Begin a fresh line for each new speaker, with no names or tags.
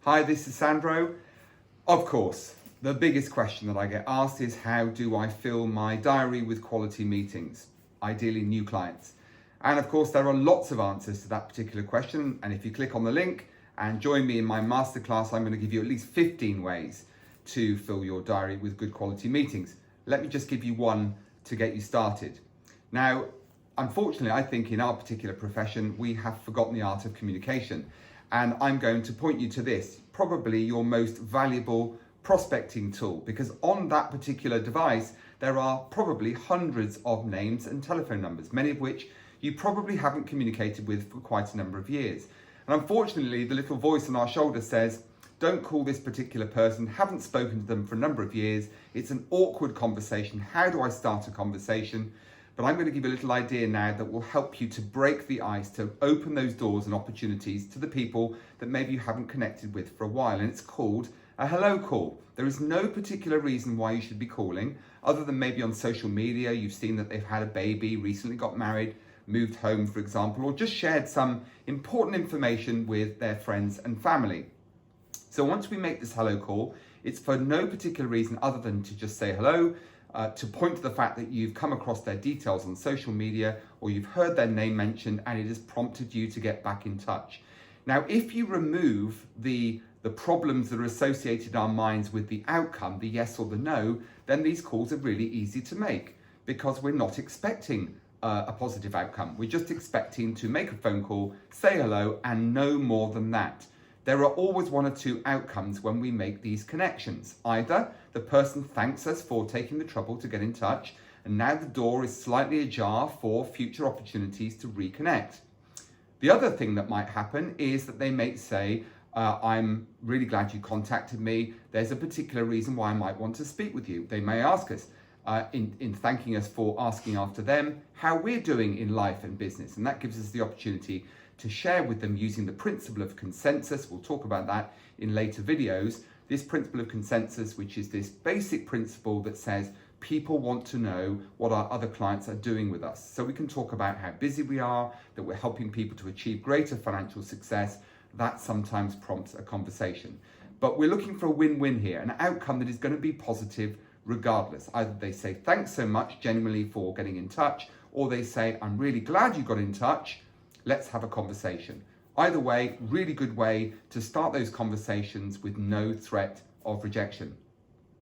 Hi, this is Sandro. Of course, the biggest question that I get asked is how do I fill my diary with quality meetings, ideally new clients? And of course, there are lots of answers to that particular question. And if you click on the link and join me in my masterclass, I'm going to give you at least 15 ways to fill your diary with good quality meetings. Let me just give you one to get you started. Now, unfortunately, I think in our particular profession, we have forgotten the art of communication. And I'm going to point you to this, probably your most valuable prospecting tool, because on that particular device, there are probably hundreds of names and telephone numbers, many of which you probably haven't communicated with for quite a number of years. And unfortunately, the little voice on our shoulder says, don't call this particular person, haven't spoken to them for a number of years. It's an awkward conversation. How do I start a conversation? But I'm going to give you a little idea now that will help you to break the ice, to open those doors and opportunities to the people that maybe you haven't connected with for a while. And it's called a hello call. There is no particular reason why you should be calling, other than maybe on social media, you've seen that they've had a baby, recently got married, moved home, for example, or just shared some important information with their friends and family. So once we make this hello call, it's for no particular reason other than to just say hello, to point to the fact that you've come across their details on social media or you've heard their name mentioned and it has prompted you to get back in touch. Now, if you remove the problems that are associated in our minds with the outcome, the yes or the no, then these calls are really easy to make because we're not expecting a positive outcome. We're just expecting to make a phone call, say hello, and no more than that. There are always one or two outcomes when we make these connections. Either the person thanks us for taking the trouble to get in touch, and now the door is slightly ajar for future opportunities to reconnect. The other thing that might happen is that they may say, I'm really glad you contacted me. There's a particular reason why I might want to speak with you. They may ask us, in thanking us for asking after them, how we're doing in life and business. And that gives us the opportunity to share with them using the principle of consensus. We'll talk about that in later videos. This principle of consensus, which is this basic principle that says people want to know what our other clients are doing with us. So we can talk about how busy we are, that we're helping people to achieve greater financial success. That sometimes prompts a conversation. But we're looking for a win-win here, an outcome that is going to be positive regardless. Either they say, thanks so much genuinely for getting in touch, or they say, I'm really glad you got in touch. Let's have a conversation. Either way, really good way to start those conversations with no threat of rejection.